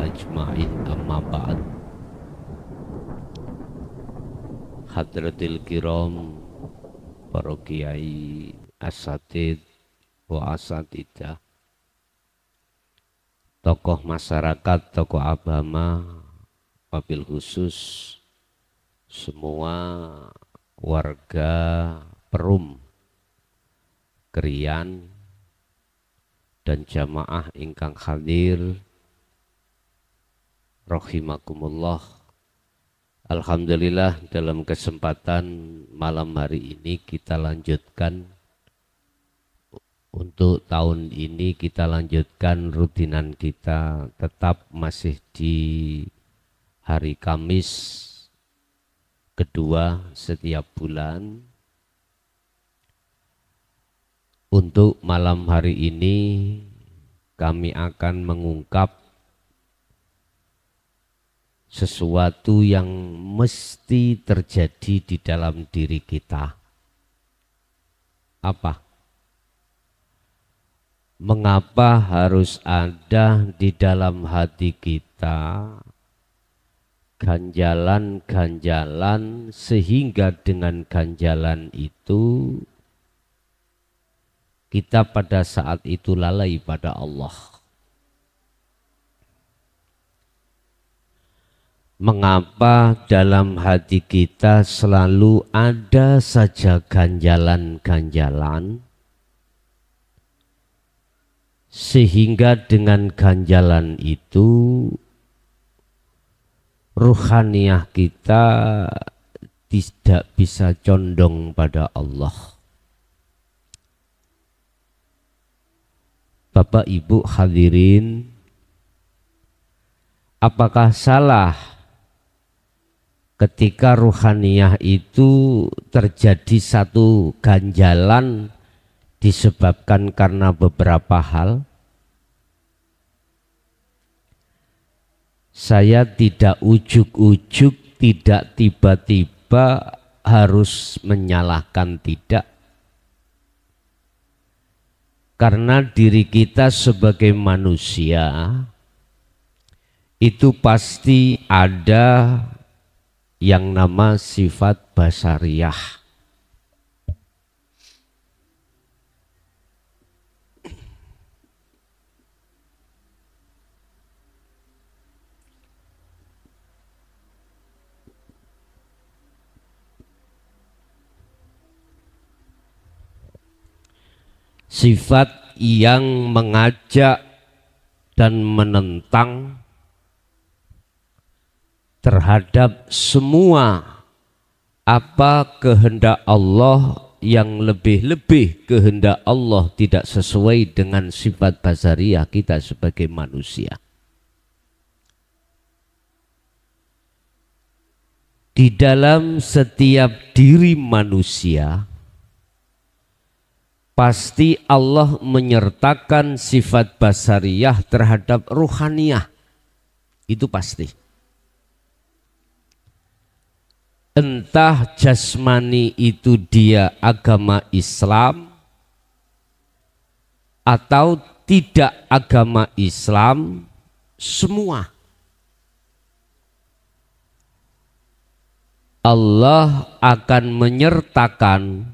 أجمعين أما بعد Hadratil kiram, para kiai, asatid wa asatidah, tokoh masyarakat, tokoh agama, wabil khusus semua warga Perum, Krian dan jamaah ingkang hadir rahimakumullah. Alhamdulillah, dalam kesempatan malam hari ini kita lanjutkan, untuk tahun ini kita lanjutkan rutinan kita tetap masih di hari Kamis kedua setiap bulan. Untuk malam hari ini kami akan mengungkap sesuatu yang mesti terjadi di dalam diri kita. Apa? Mengapa harus ada di dalam hati kita ganjalan-ganjalan sehingga dengan ganjalan itu kita pada saat itu lalai pada Allah? Mengapa dalam hati kita selalu ada saja ganjalan-ganjalan, sehingga dengan ganjalan itu ruhaniyah kita tidak bisa condong pada Allah? Bapak Ibu hadirin, apakah salah ketika ruhaniyah itu terjadi satu ganjalan disebabkan karena beberapa hal? Saya tidak ujuk-ujuk, tidak tiba-tiba harus menyalahkan, tidak. Karena diri kita sebagai manusia itu pasti ada yang nama sifat basariyah. Sifat yang mengajak dan menentang terhadap semua apa kehendak Allah, yang lebih-lebih kehendak Allah tidak sesuai dengan sifat basariyah kita sebagai manusia. Di dalam setiap diri manusia pasti Allah menyertakan sifat basariyah terhadap ruhaniyah. Itu pasti. Entah jasmani itu dia agama Islam atau tidak agama Islam, semua Allah akan menyertakan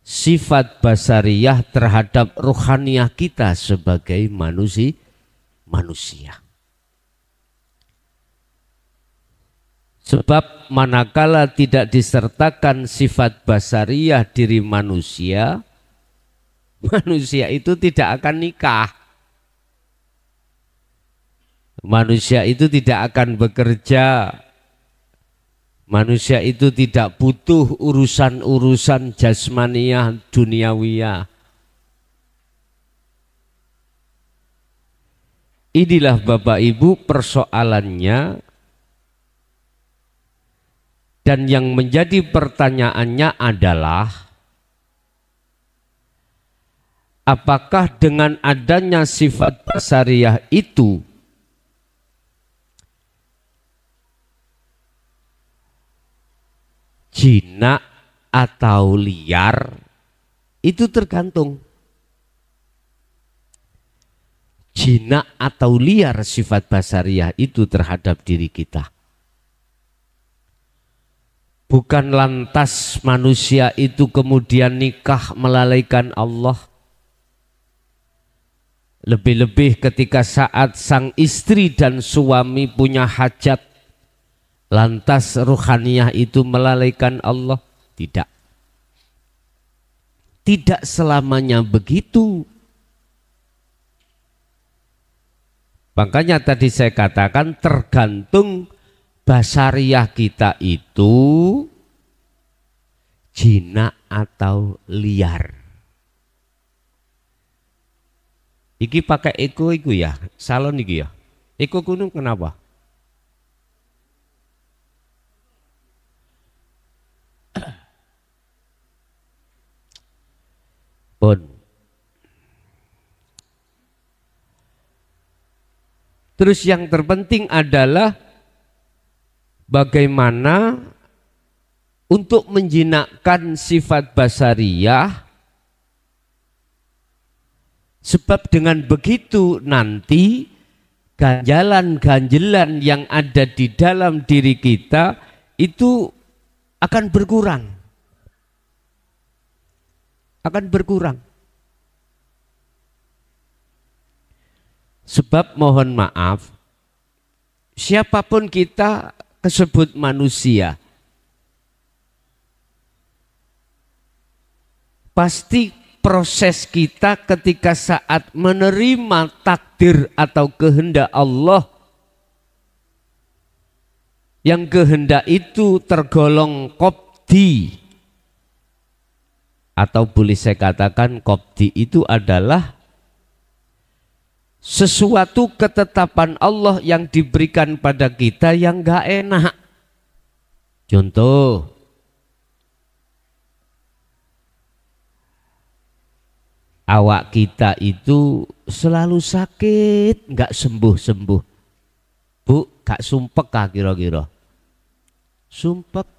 sifat basariyah terhadap ruhaniyah kita sebagai manusia. Sebab manakala tidak disertakan sifat basariyah diri manusia, manusia itu tidak akan nikah. Manusia itu tidak akan bekerja. Manusia itu tidak butuh urusan-urusan jasmaniyah duniawiyah. Inilah Bapak Ibu persoalannya. Dan yang menjadi pertanyaannya adalah, apakah dengan adanya sifat basariyah itu jinak atau liar? Itu tergantung. jinak atau liar sifat basariah itu terhadap diri kita. Bukan lantas manusia itu kemudian nikah melalaikan Allah. Lebih-lebih ketika saat sang istri dan suami punya hajat, lantas ruhaniyah itu melalaikan Allah. Tidak. Tidak selamanya begitu. Makanya tadi saya katakan tergantung basariah kita itu jinak atau liar. Iki pakai eko iku ya, salon iki ya. Eko kuno kenapa? Pun. Terus yang terpenting adalah bagaimana untuk menjinakkan sifat basariyah, sebab dengan begitu nanti ganjalan-ganjalan yang ada di dalam diri kita itu akan berkurang. Akan berkurang. Sebab mohon maaf, siapapun kita kesebut manusia, pasti proses kita ketika saat menerima takdir atau kehendak Allah, yang kehendak itu tergolong qobdi, atau boleh saya katakan qobdi itu adalah sesuatu ketetapan Allah yang diberikan pada kita yang gak enak. Contoh, awak kita itu selalu sakit, gak sembuh-sembuh. Bu, gak sumpek kah kira-kira? Sumpek.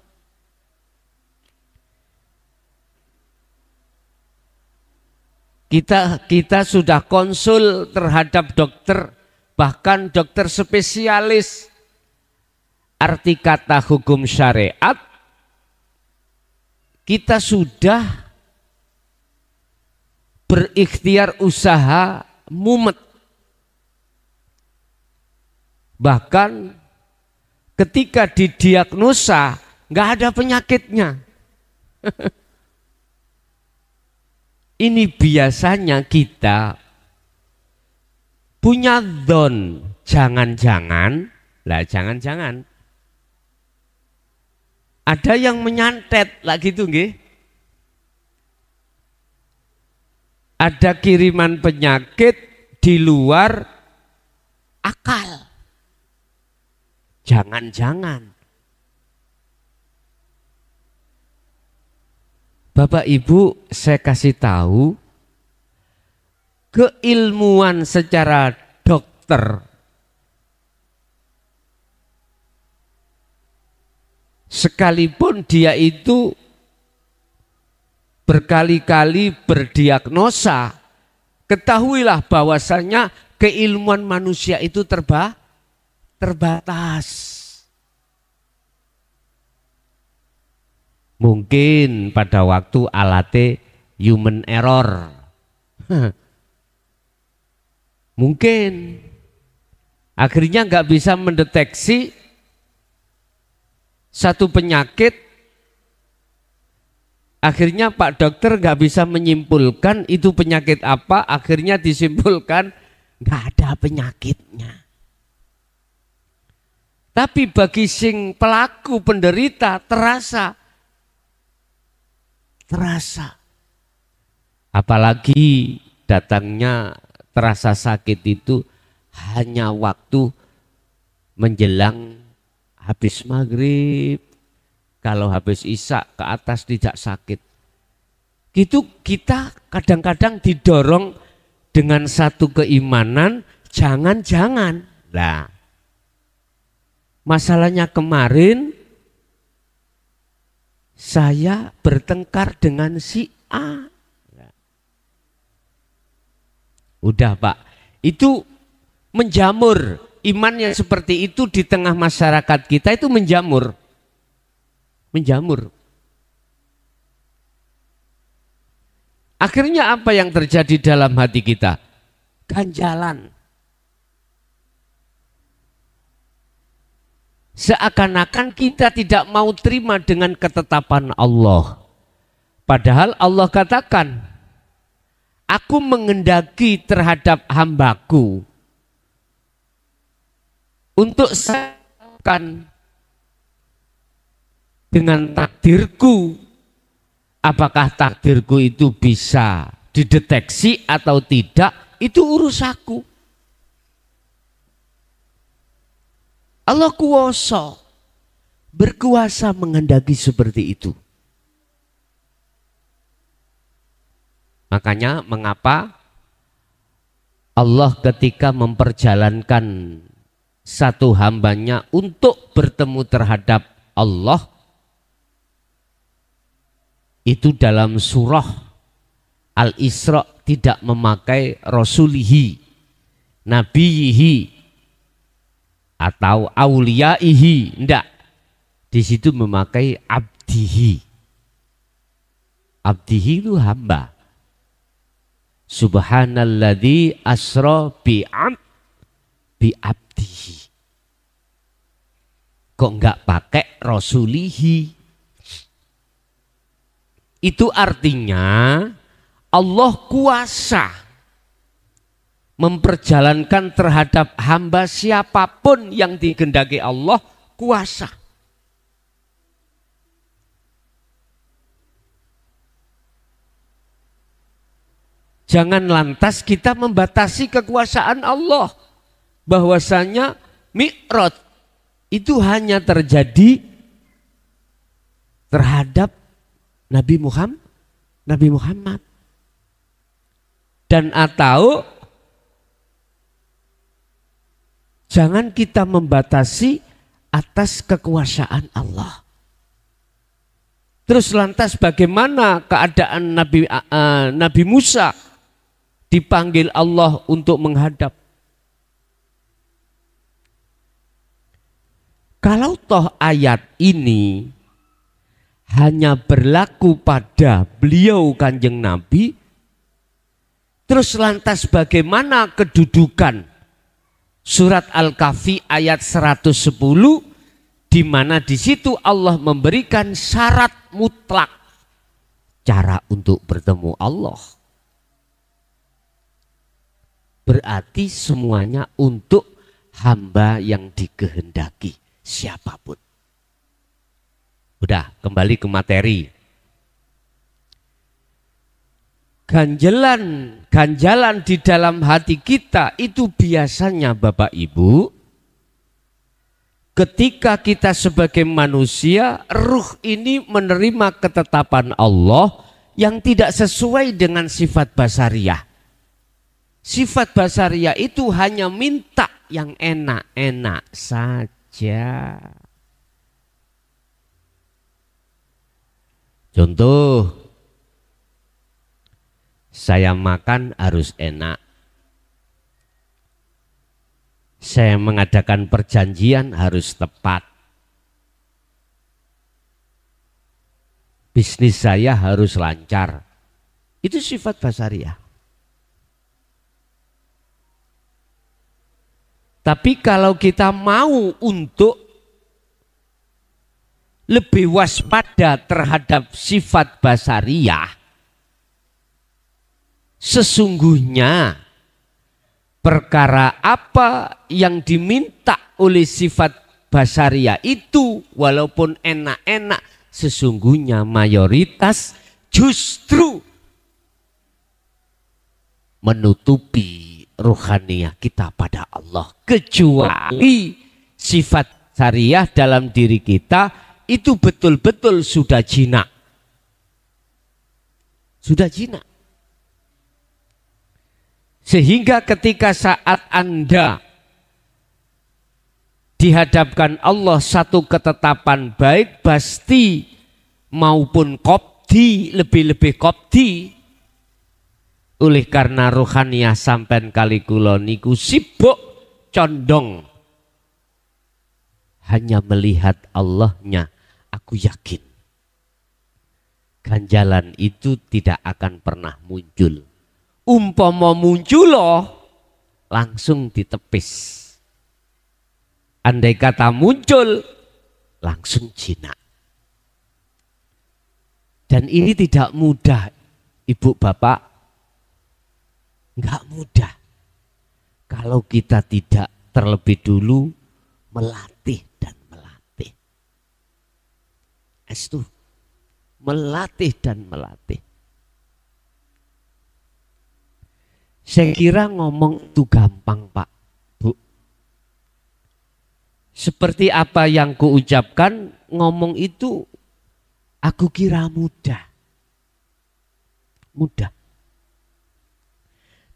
Kita sudah konsul terhadap dokter, bahkan dokter spesialis arti kata hukum syariat. Kita sudah berikhtiar usaha mumet. Bahkan ketika didiagnosa nggak ada penyakitnya. Ini biasanya kita punya dzon, jangan-jangan, lah jangan-jangan ada yang menyantet lah gitu nggih. Ada kiriman penyakit di luar akal. Jangan-jangan. Bapak Ibu, saya kasih tahu, keilmuan secara dokter sekalipun dia itu berkali-kali berdiagnosa, ketahuilah bahwasanya keilmuan manusia itu terbatas. Mungkin pada waktu alatnya human error. Mungkin akhirnya nggak bisa mendeteksi satu penyakit. Akhirnya Pak Dokter nggak bisa menyimpulkan itu penyakit apa. Akhirnya disimpulkan nggak ada penyakitnya. Tapi bagi sing pelaku penderita terasa. Apalagi datangnya terasa sakit itu hanya waktu menjelang habis maghrib. Kalau habis isya ke atas tidak sakit. Gitu kita kadang-kadang didorong dengan satu keimanan, jangan-jangan. Nah, masalahnya kemarin saya bertengkar dengan si A. Udah Pak, itu menjamur. Iman yang seperti itu di tengah masyarakat kita itu menjamur. Menjamur. Akhirnya apa yang terjadi dalam hati kita? Ganjalan. Seakan-akan kita tidak mau terima dengan ketetapan Allah. Padahal Allah katakan, aku mengendaki terhadap hambaku untuk seakan dengan takdirku. Apakah takdirku itu bisa dideteksi atau tidak, itu urus aku. Allah kuasa, berkuasa menghendaki seperti itu. Makanya mengapa Allah ketika memperjalankan satu hambanya untuk bertemu terhadap Allah, itu dalam surah Al-Isra tidak memakai rasulihi, nabiyihi, atau auliyaihi, enggak. Di situ memakai abdihi. Abdihi itu hamba. Subhanalladzi asra bi abdihi. Kok enggak pakai rasulihi? Itu artinya Allah kuasa memperjalankan terhadap hamba siapapun yang dikehendaki Allah, kuasa. Jangan lantas kita membatasi kekuasaan Allah. Bahwasanya Mi'raj itu hanya terjadi terhadap Nabi Muhammad. Dan atau jangan kita membatasi atas kekuasaan Allah. Terus lantas bagaimana keadaan Nabi Musa dipanggil Allah untuk menghadap? Kalau toh ayat ini hanya berlaku pada beliau Kanjeng Nabi, terus lantas bagaimana kedudukan surat Al-Kahfi ayat 110, di mana di situ Allah memberikan syarat mutlak cara untuk bertemu Allah. Berarti semuanya untuk hamba yang dikehendaki siapapun. Udah, kembali ke materi. Ganjalan di dalam hati kita itu biasanya Bapak Ibu, ketika kita sebagai manusia, ruh ini menerima ketetapan Allah yang tidak sesuai dengan sifat basariah. Sifat basariah itu hanya minta yang enak-enak saja. Contoh, saya makan harus enak. Saya mengadakan perjanjian harus tepat. Bisnis saya harus lancar. Itu sifat basariah. Tapi kalau kita mau untuk lebih waspada terhadap sifat basariah, sesungguhnya perkara apa yang diminta oleh sifat basariah itu, walaupun enak-enak, sesungguhnya mayoritas justru menutupi ruhaniyah kita pada Allah. Kecuali sifat syariah dalam diri kita itu betul-betul sudah jinak. Sudah jinak. Sehingga ketika saat Anda dihadapkan Allah satu ketetapan baik pasti maupun kopti, lebih-lebih kopti, Oleh karena rohaniyah sampean kali kula niku sibuk condong hanya melihat Allahnya, aku yakin ganjalan itu tidak akan pernah muncul. Umpama muncul loh, langsung ditepis. Andai kata muncul, langsung jinak. Dan ini tidak mudah, ibu bapak. Enggak mudah. Kalau kita tidak terlebih dulu melatih dan melatih. Itu melatih dan melatih. Saya kira ngomong itu gampang Pak, Bu. Seperti apa yang kuucapkan, ngomong itu aku kira mudah. Mudah.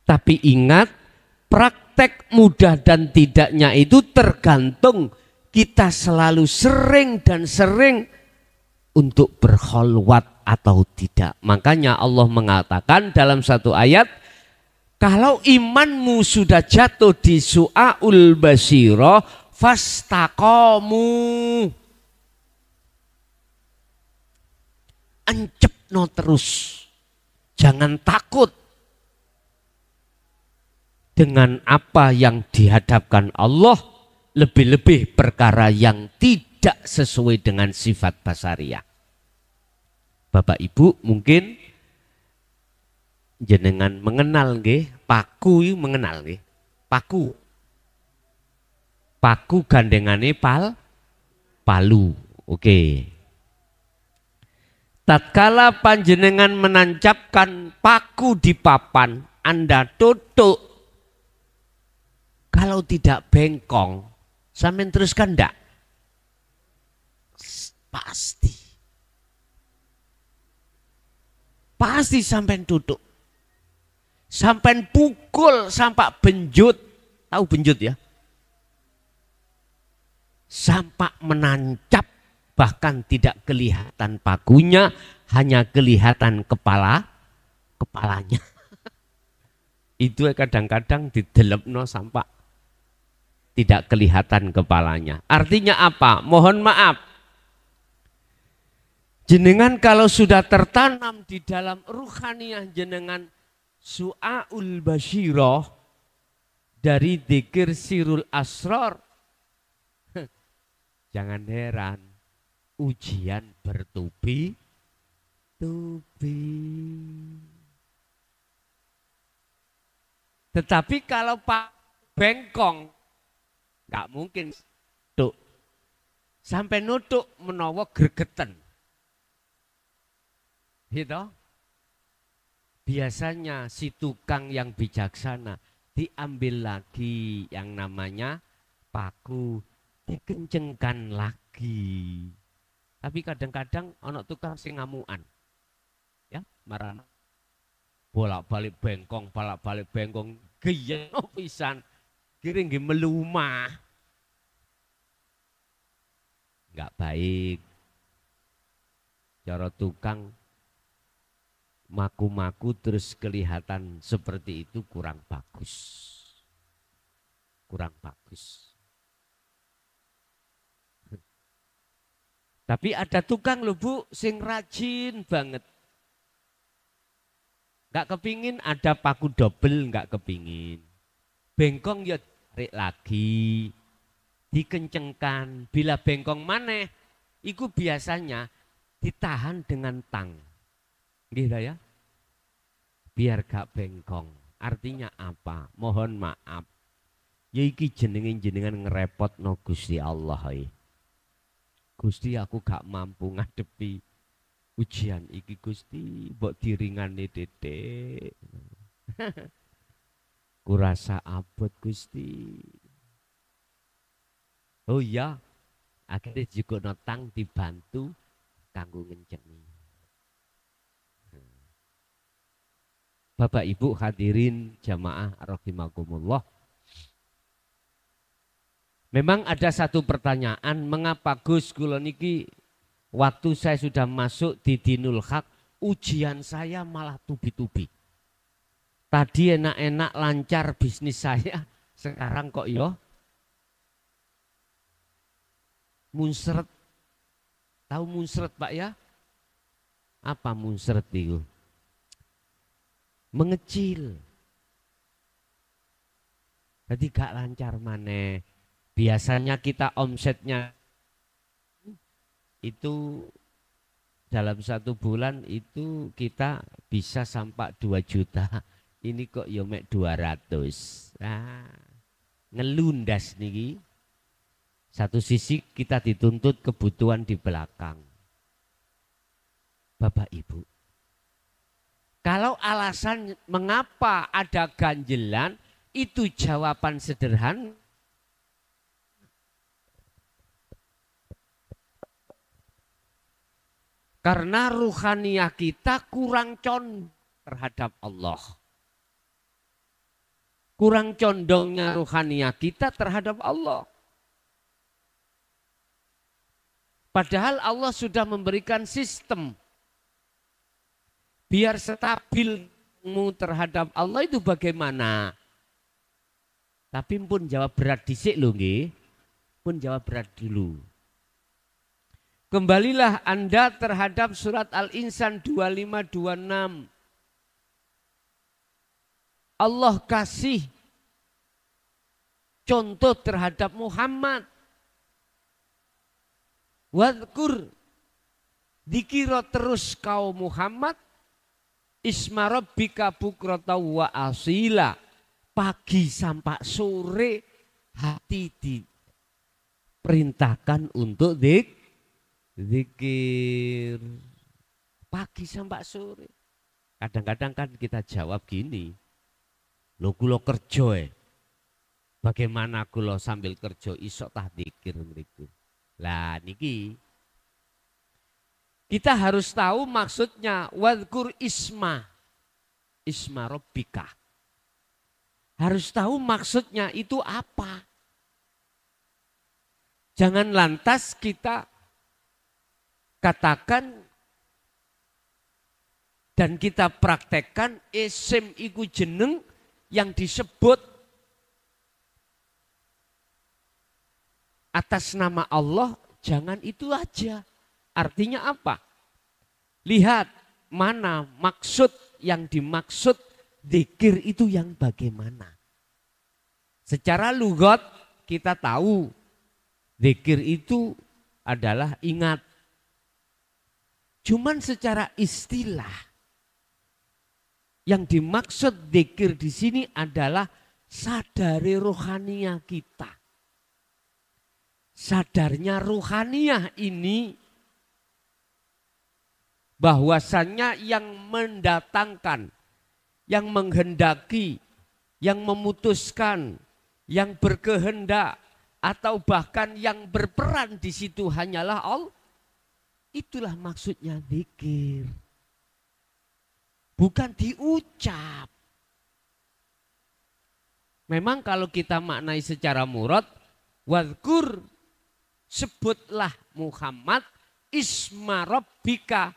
Tapi ingat, praktek mudah dan tidaknya itu tergantung kita selalu sering dan sering untuk berkholwat atau tidak. Makanya Allah mengatakan dalam satu ayat, kalau imanmu sudah jatuh di su'aul basiro, fastaqomu. Encepno terus. Jangan takut dengan apa yang dihadapkan Allah, lebih-lebih perkara yang tidak sesuai dengan sifat basariah. Bapak Ibu mungkin jenengan mengenal nggih, paku mengenal nggih. Paku. Paku gandengane palu. Oke. Tatkala panjenengan menancapkan paku di papan, Anda tutuk. Kalau tidak bengkong, sampean teruskan enggak? Pasti. Pasti sampean tutuk. Sampean pukul sampai benjut. Tahu benjut ya? Sampai menancap, bahkan tidak kelihatan pakunya, hanya kelihatan kepalanya. Itu kadang-kadang didelepno sampai tidak kelihatan kepalanya. Artinya apa? Mohon maaf. Jenengan kalau sudah tertanam di dalam ruhaniyah jenengan su'aul basyiroh dari dzikir sirul asrar, jangan heran ujian bertubi-tubi. Tetapi kalau Pak bengkong, nggak mungkin tuh sampai nutuk menawa gregeten. Gitu. Biasanya si tukang yang bijaksana diambil lagi yang namanya paku, dikencengkan lagi. Tapi kadang-kadang ono tukang sing ngamuan. Ya, marah. Bolak-balik bengkong, geyeng pisan. Kira nggih melumah. Enggak baik. Cara tukang maku-maku terus kelihatan seperti itu kurang bagus. Kurang bagus. Tapi ada tukang lho Bu, sing rajin banget. Enggak kepingin ada paku double, enggak kepingin. Bengkong ya tarik lagi, dikencengkan. Bila bengkong maneh, itu biasanya ditahan dengan tang. Gitu ya. Biar gak bengkong. Artinya apa? Mohon maaf. Ya iki jenengan ngerepotno Gusti Allah. Gusti aku gak mampu ngadepi ujian iki Gusti, mbok diringane dedek. Kurasa abot Gusti. Oh iya, akhirnya juga notang dibantu kanggo ngencengi. Bapak Ibu hadirin jamaah rahimakumullah. Memang ada satu pertanyaan, mengapa Gus kula niki waktu saya sudah masuk di Dinul Haq, ujian saya malah tubi-tubi. Tadi enak-enak lancar bisnis saya, sekarang kok yo munseret. Tahu munseret Pak ya? Apa munseret itu? Mengecil. Jadi gak lancar maneh. Biasanya kita omsetnya itu dalam 1 bulan itu kita bisa sampai 2 juta. Ini kok yo mek 200. Nah, ngelundas niki. Satu sisi kita dituntut kebutuhan di belakang. Bapak Ibu, kalau alasan mengapa ada ganjelan itu jawaban sederhana. Karena ruhaniyah kita kurang condong terhadap Allah. Kurang condongnya ruhaniyah kita terhadap Allah. Padahal Allah sudah memberikan sistem. Biar stabilmu terhadap Allah itu bagaimana? Tapi pun jawab berat dhisik lho nggih. Pun jawab berat dulu. Kembalilah Anda terhadap surat Al-Insan 25-26. Allah kasih contoh terhadap Muhammad. Wadkur, dikira terus kau Muhammad, isma rabbika bukrata wa asila. Pagi sampai sore hati diperintahkan untuk zikir. Pagi sampai sore. Kadang-kadang kan kita jawab gini, lo kulo kerja bagaimana kulo sambil kerja isok tah zikir mriku. Lah niki kita harus tahu maksudnya wadkur isma rabbika. Harus tahu maksudnya itu apa. Jangan lantas kita katakan dan kita praktekkan isim iku jeneng yang disebut atas nama Allah, jangan itu aja. Artinya apa? Lihat mana maksud yang dimaksud zikir itu yang bagaimana. Secara lugat kita tahu zikir itu adalah ingat. Cuman secara istilah yang dimaksud zikir di sini adalah sadari rohaniyah kita. Sadarnya ruhaniyah ini bahwasannya yang mendatangkan, yang menghendaki, yang memutuskan, yang berkehendak atau bahkan yang berperan di situ hanyalah Allah. Itulah maksudnya zikir. Bukan diucap. Memang kalau kita maknai secara murad, wadkur, sebutlah Muhammad isma rabbika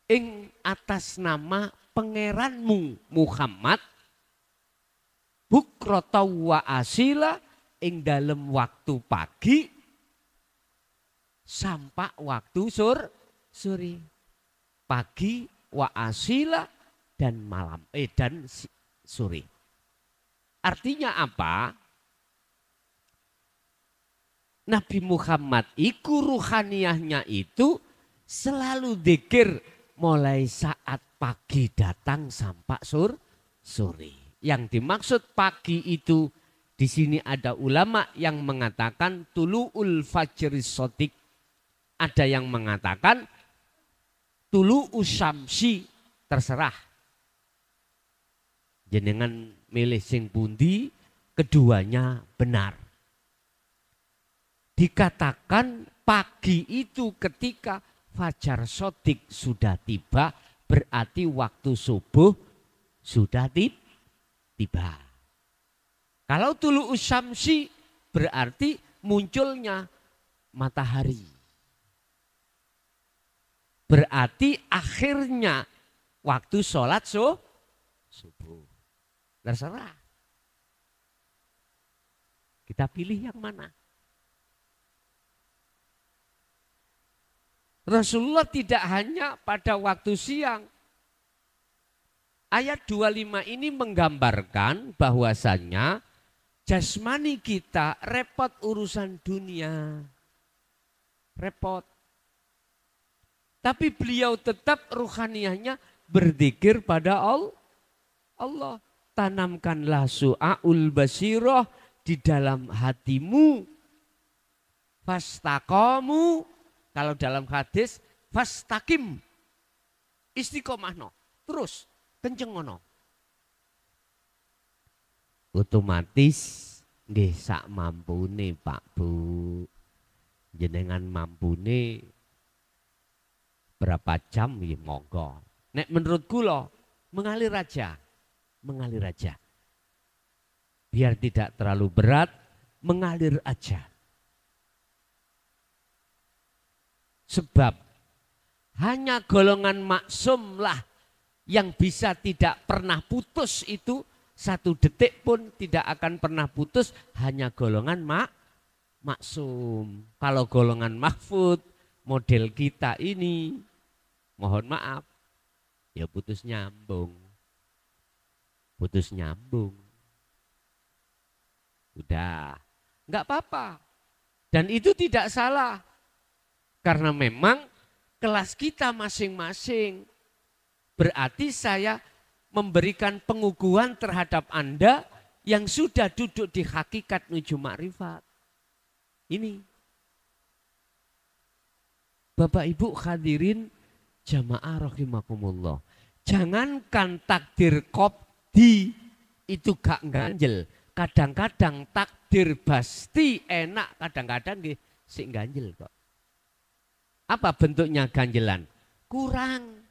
ing atas nama pangeranmu Muhammad bukrata wa asila ing dalam waktu pagi sampai waktu sore. Pagi wa asila dan malam dan sore. Artinya apa? Nabi Muhammad iku ruhaniyahnya itu selalu zikir mulai saat pagi datang sampai sore. Yang dimaksud pagi itu di sini ada ulama yang mengatakan tulu'ul fajri sodik. Ada yang mengatakan tulu'us syamsi, terserah. Jenengan milih sing pundi, keduanya benar. Dikatakan pagi itu ketika fajar sodik sudah tiba, berarti waktu subuh sudah tiba. Kalau tulu'us syamsi berarti munculnya matahari. Berarti akhirnya waktu sholat subuh. Terserah. Kita pilih yang mana. Rasulullah tidak hanya pada waktu siang. Ayat 25 ini menggambarkan bahwasannya jasmani kita repot urusan dunia. Repot. Tapi beliau tetap ruhaniyahnya berzikir pada Allah. Tanamkanlah su'aul basirah di dalam hatimu. Fastaqamu. Kalau dalam hadis fastaqim. Istiqomahno. Terus kenceng ngono. Otomatis nggih sak mampune Pak Bu. Jenengan mampune berapa jam ya monggo. Nek menurut kula mengalir aja. Mengalir aja. Biar tidak terlalu berat, mengalir aja. Sebab hanya golongan maksumlah yang bisa tidak pernah putus itu, satu detik pun tidak akan pernah putus, hanya golongan maksum. Kalau golongan mahfud, model kita ini, mohon maaf, ya putus nyambung. Putus nyambung. Udah, nggak apa-apa. Dan itu tidak salah. Karena memang kelas kita masing-masing. Berarti saya memberikan pengukuhan terhadap Anda yang sudah duduk di hakikat menuju makrifat. Ini. Bapak Ibu hadirin jamaah rahimakumullah. Jangankan takdir qobdi itu gak ganjel. Kadang-kadang takdir pasti enak, kadang-kadang sik ganjel kok. Apa bentuknya ganjelan? Kurang.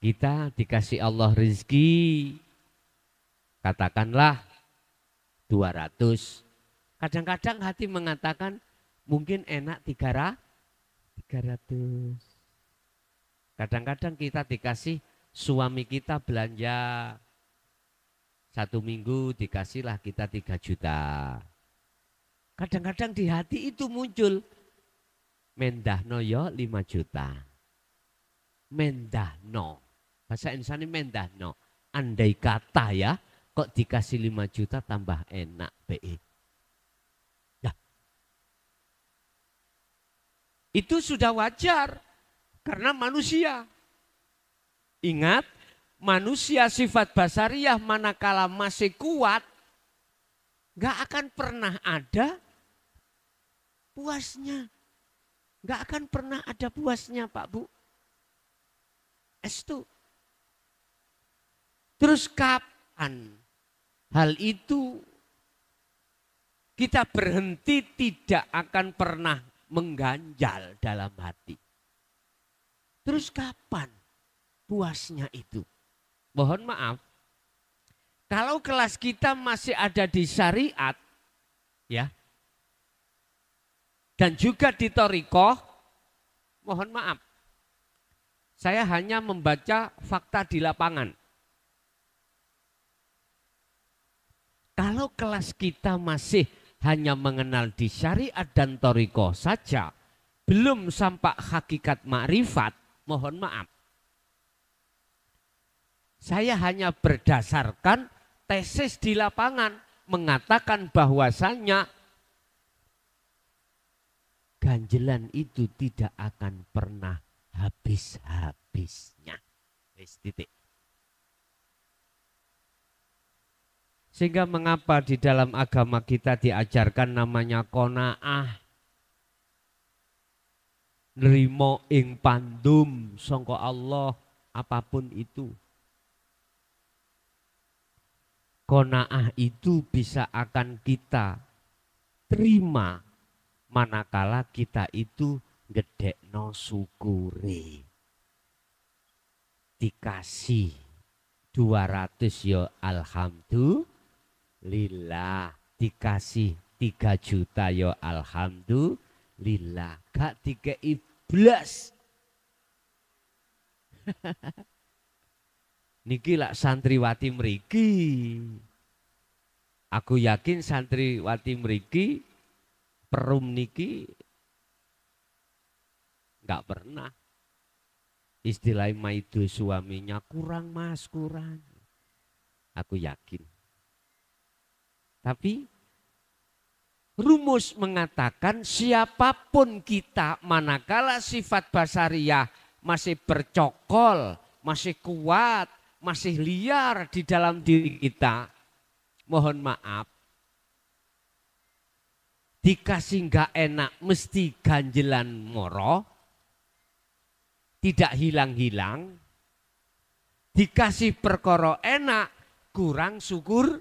Kita dikasih Allah rezeki, katakanlah 200. Kadang-kadang hati mengatakan mungkin enak 300. Kadang-kadang kita dikasih suami kita belanja 1 minggu dikasihlah kita 3 juta. Kadang-kadang di hati itu muncul mendahno yo 5 juta. Mendahno. Bahasa Indonesia ini mendahno. Andai kata ya kok dikasih 5 juta tambah enak BE. Ya. Itu sudah wajar karena manusia. Ingat, manusia sifat basariyah manakala masih kuat, gak akan pernah ada puasnya. Gak akan pernah ada puasnya Pak Bu. Estu. Terus kapan hal itu kita berhenti tidak akan pernah mengganjal dalam hati. Terus kapan puasnya itu? Mohon maaf. Kalau kelas kita masih ada di syariat, ya, dan juga di thariqah, mohon maaf. Saya hanya membaca fakta di lapangan. Kalau kelas kita masih hanya mengenal di syariat dan thariqah saja, belum sampai hakikat makrifat, mohon maaf. Saya hanya berdasarkan tesis di lapangan mengatakan bahwasannya ganjelan itu tidak akan pernah habis-habisnya. Titik. Sehingga mengapa di dalam agama kita diajarkan namanya qanaah. Nrimo ing pandum sangka Allah apapun itu. Qanaah itu bisa akan kita terima manakala kita itu gedekno syukure. Dikasih 200 ya alhamdulillah, dikasih 3 juta ya alhamdulillah, gak dikei blas Niki lak santriwati mriki. Aku yakin santriwati mriki perum niki nggak pernah istilah maido suaminya kurang mas kurang. Aku yakin. Tapi rumus mengatakan siapapun kita manakala sifat basariyah masih bercokol, masih kuat, masih liar di dalam diri kita, mohon maaf, dikasih nggak enak mesti ganjelan moro, tidak hilang-hilang, dikasih perkara enak kurang syukur,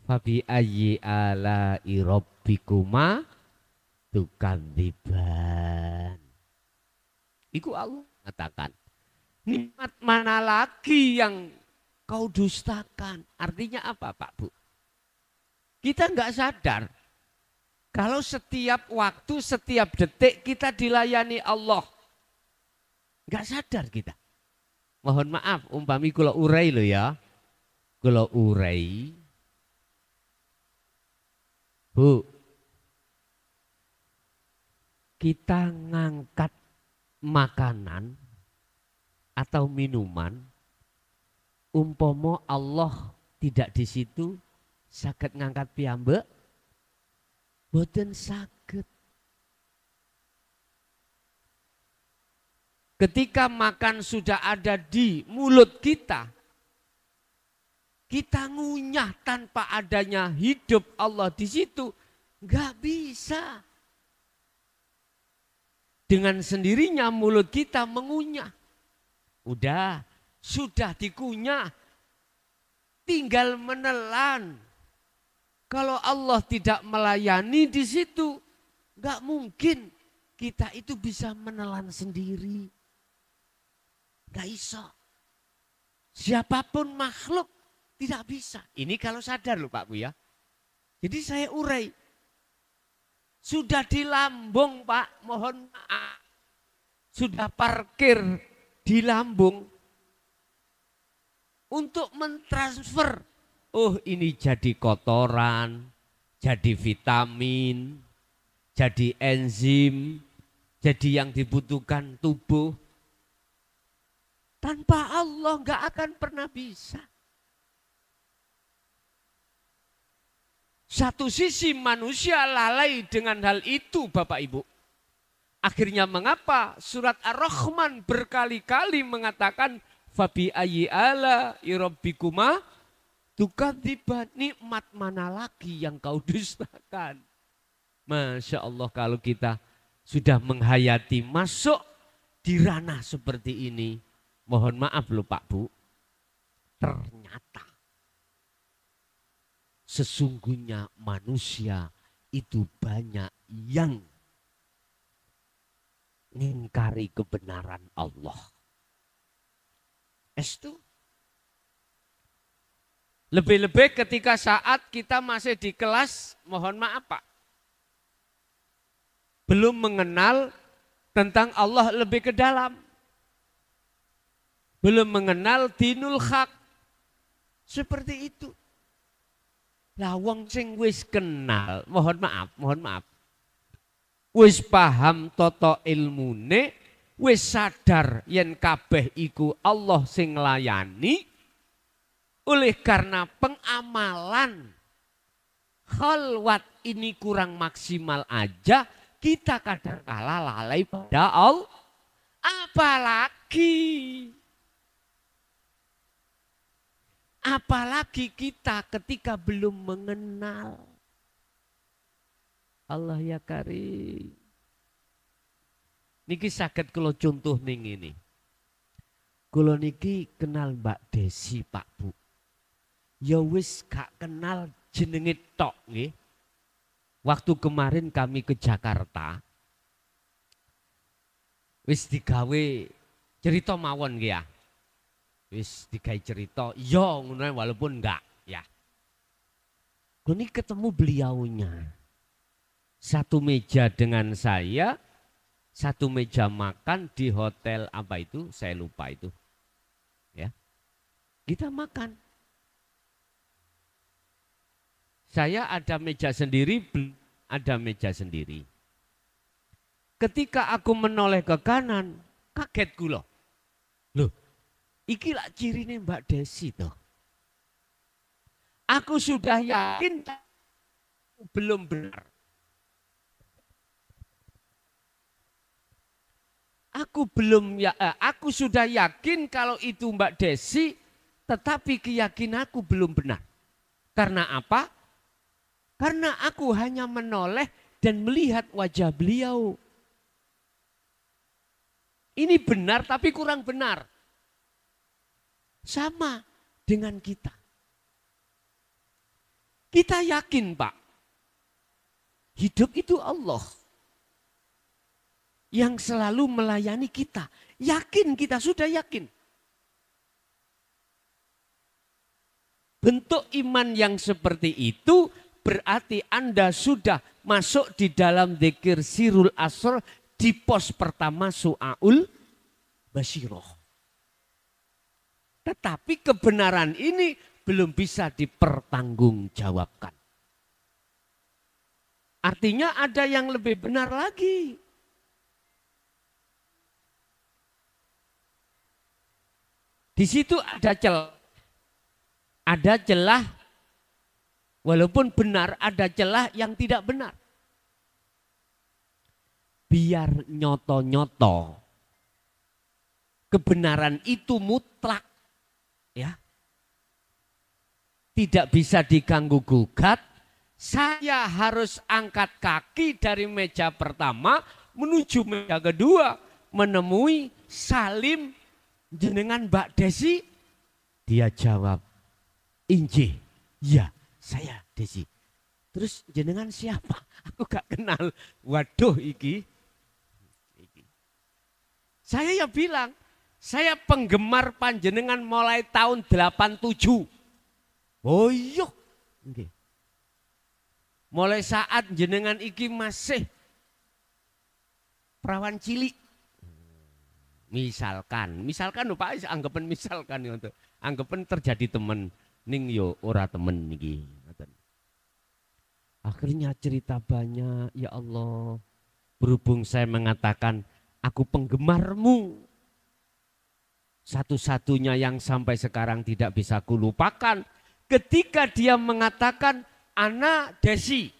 fabi ayyi ala'i rabbikuma tukadziban. Iku Allah katakan. Nikmat mana lagi yang kau dustakan? Artinya apa Pak Bu? Kita nggak sadar kalau setiap waktu, setiap detik kita dilayani Allah. Nggak sadar kita. Mohon maaf, umpami kula urai lo ya. Kula urai. Bu, kita ngangkat makanan atau minuman, umpomo Allah tidak di situ, saged ngangkat piyambak, boten saged. Ketika makan sudah ada di mulut kita, kita ngunyah tanpa adanya hidup Allah di situ, nggak bisa. Dengan sendirinya mulut kita mengunyah. Sudah dikunyah, tinggal menelan. Kalau Allah tidak melayani di situ, nggak mungkin kita itu bisa menelan sendiri. Nggak iso. Siapapun makhluk tidak bisa. Ini kalau sadar loh Pak Bu ya. Jadi saya urai. Sudah di lambung Pak, mohon maaf. Sudah parkir di lambung untuk mentransfer. Oh ini jadi kotoran, jadi vitamin, jadi enzim, jadi yang dibutuhkan tubuh. Tanpa Allah nggak akan pernah bisa. Satu sisi manusia lalai dengan hal itu Bapak Ibu. Akhirnya mengapa surat Ar-Rahman berkali-kali mengatakan fabi ayyi ala rabbikuma tukadziban, nikmat mana lagi yang kau dustakan. Masya Allah kalau kita sudah menghayati masuk di ranah seperti ini. Mohon maaf loh Pak Bu. Ternyata sesungguhnya manusia itu banyak yang mengingkari kebenaran Allah. Itu lebih-lebih ketika saat kita masih di kelas, mohon maaf Pak, belum mengenal tentang Allah lebih ke dalam, belum mengenal dinul haq, seperti itu. Lah wong sing wis kenal, mohon maaf, wis paham toto ilmune, wis sadar yen kabeh iku Allah sing nglayani, oleh karena pengamalan khalwat ini kurang maksimal aja, kita kadang kala lalai pada Allah. Apalagi kita ketika belum mengenal Allah ya Karim. Niki saged kula contoh ning ini. Kula niki kenal Mbak Desi Pak Bu. Ya wis gak kenal jenenge tok nggih. Waktu kemarin kami ke Jakarta, wis digawe cerita mawon nggih ya. Wis digawe cerita, ya ngono walaupun enggak ya. Kula niki ketemu beliaunya. Satu meja dengan saya, Satu meja makan di hotel apa itu? Saya lupa itu. Ya. Kita makan. Saya ada meja sendiri, ada meja sendiri. Ketika aku menoleh ke kanan, kaget kula. Loh, iki lak cirine Mbak Desi toh. Aku sudah yakin belum benar. Aku sudah yakin kalau itu Mbak Desi, tetapi keyakinanku belum benar. Karena apa? Karena aku hanya menoleh dan melihat wajah beliau. Ini benar tapi kurang benar. Sama dengan kita. Kita yakin, Pak. Hidup itu Allah yang selalu melayani kita. Yakin, kita sudah yakin. Bentuk iman yang seperti itu berarti Anda sudah masuk di dalam dzikir sirul asr di pos pertama su'aul basyiroh. Tetapi kebenaran ini belum bisa dipertanggungjawabkan. Artinya ada yang lebih benar lagi. Di situ ada celah. Ada celah, walaupun benar ada celah yang tidak benar. Biar nyoto-nyoto. Kebenaran itu mutlak. Ya. Tidak bisa diganggu gugat. Saya harus angkat kaki dari meja pertama menuju meja kedua. Menemui Salim jenengan Mbak Desi. Dia jawab, Injih, ya saya Desi. Terus jenengan siapa? Aku gak kenal. Waduh iki. Saya ya bilang, saya penggemar panjenengan mulai tahun 87. Oh iya. Okay. Mulai saat jenengan iki masih perawan cilik. Misalkan Pak anggapan misalkan untuk anggapan terjadi temen ning yo ora temen niki. Akhirnya cerita banyak, ya Allah. Berhubung saya mengatakan aku penggemarmu. Satu-satunya yang sampai sekarang tidak bisa kulupakan. Ketika dia mengatakan Ana Desi.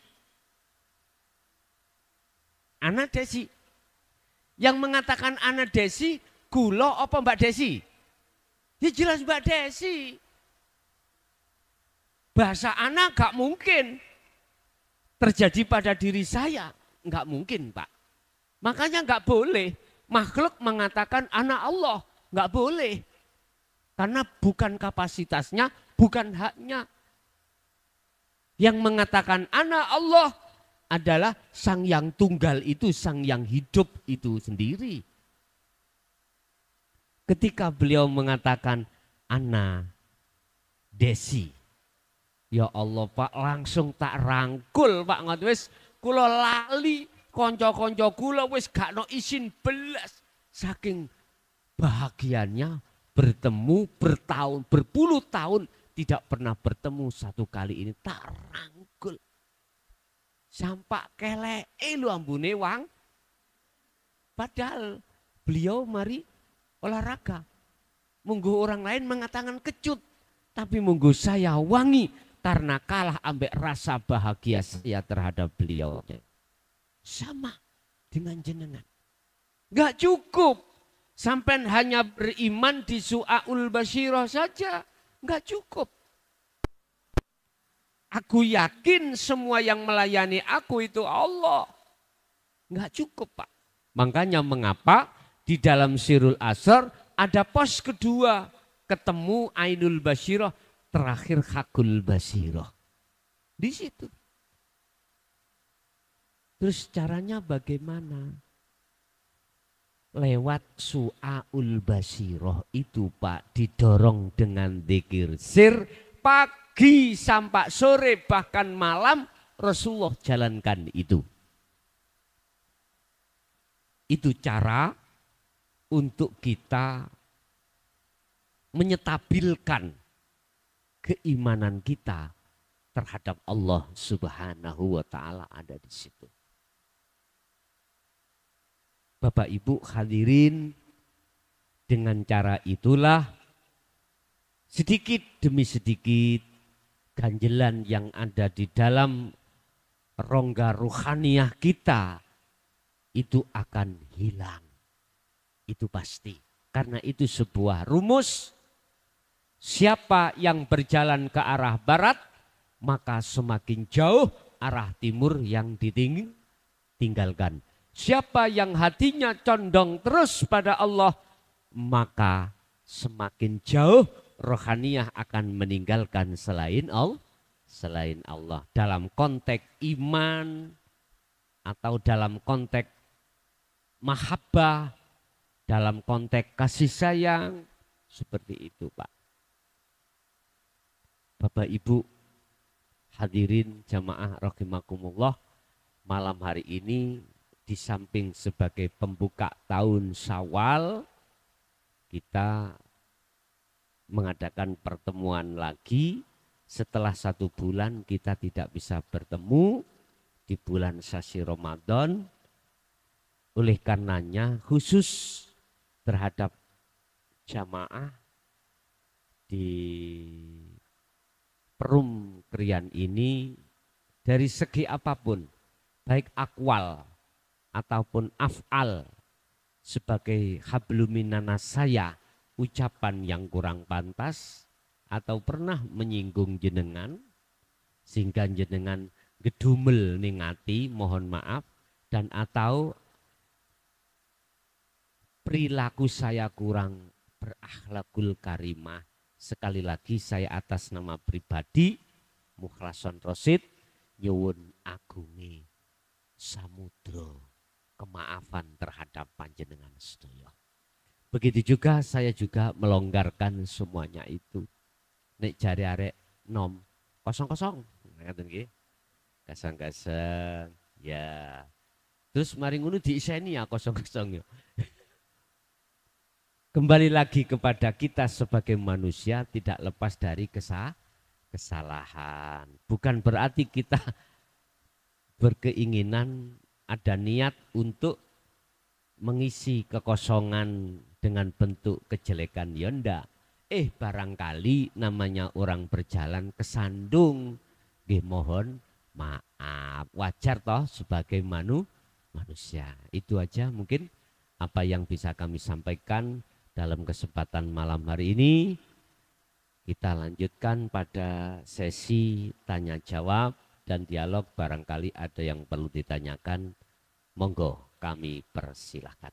Ana Desi. Yang mengatakan Ana Desi, gulo apa Mbak Desi? Ya jelas Mbak Desi. Bahasa Ana gak mungkin terjadi pada diri saya. Gak mungkin Pak. Makanya gak boleh makhluk mengatakan anak Allah. Gak boleh. Karena bukan kapasitasnya, bukan haknya. Yang mengatakan anak Allah adalah sang yang tunggal itu, sang yang hidup itu sendiri. Ketika beliau mengatakan Ana Desi. Ya Allah Pak, langsung tak rangkul Pak ngot wis kula lali kanca-kanca kula wis gak no isin belas saking bahagianya bertemu berpuluh tahun tidak pernah bertemu, satu kali ini tak rangkul sampak keleke lu ambune wang, padahal beliau mari olahraga munggu orang lain mengatakan kecut, tapi munggu saya wangi karena kalah ambek rasa bahagia saya terhadap beliau. Sama dengan jenengan. Gak cukup sampai hanya beriman di su'aul basyiroh saja. Gak cukup. Aku yakin semua yang melayani aku itu Allah. Gak cukup Pak. Makanya mengapa di dalam Sirul Asr ada pos kedua. Ketemu Ainul Basyiroh, terakhir Hakul Basyiroh. Di situ. Terus caranya bagaimana? Lewat su'aul basyiroh itu Pak, didorong dengan dzikir sir, pagi sampai sore bahkan malam Rasulullah jalankan itu. Itu cara untuk kita menyetabilkan keimanan kita terhadap Allah Subhanahu wa taala ada di situ. Bapak Ibu hadirin, dengan cara itulah sedikit demi sedikit ganjelan yang ada di dalam rongga ruhaniyah kita itu akan hilang. Itu pasti. Karena itu sebuah rumus. Siapa yang berjalan ke arah barat, maka semakin jauh arah timur yang ditinggalkan. Siapa yang hatinya condong terus pada Allah, maka semakin jauh rohaniyah akan meninggalkan selain Allah. Dalam konteks iman atau dalam konteks mahabbah, dalam konteks kasih sayang, seperti itu Pak. Bapak Ibu hadirin jamaah rahimakumullah, malam hari ini di samping sebagai pembuka tahun Syawal, kita mengadakan pertemuan lagi setelah 1 bulan kita tidak bisa bertemu di bulan Sasi Ramadan. Oleh karenanya khusus terhadap jamaah di Perum Krian ini dari segi apapun, baik akwal ataupun af'al, sebagai habluminanas saya, ucapan yang kurang pantas atau pernah menyinggung jenengan sehingga jenengan gedumel ningati, mohon maaf, dan atau perilaku saya kurang berakhlakul karimah, sekali lagi saya atas nama pribadi Mukhlason Rosid nyuwun agungi samudra kemaafan terhadap panjenengan sedaya. Begitu juga saya juga melonggarkan semuanya itu. Nek jari arek nom kosong-kosong, ngaten nggih. Kasang-kasang ya. Terus mari ngono diiseni ya kosong-kosong ya. Kembali lagi kepada kita sebagai manusia tidak lepas dari kesalahan. Bukan berarti kita berkeinginan ada niat untuk mengisi kekosongan dengan bentuk kejelekan, ya ndak. Barangkali namanya orang berjalan kesandung. Nggih mohon maaf, wajar toh sebagai manusia. Itu aja mungkin apa yang bisa kami sampaikan dalam kesempatan malam hari ini. Kita lanjutkan pada sesi tanya jawab dan dialog, barangkali ada yang perlu ditanyakan. Monggo kami persilahkan.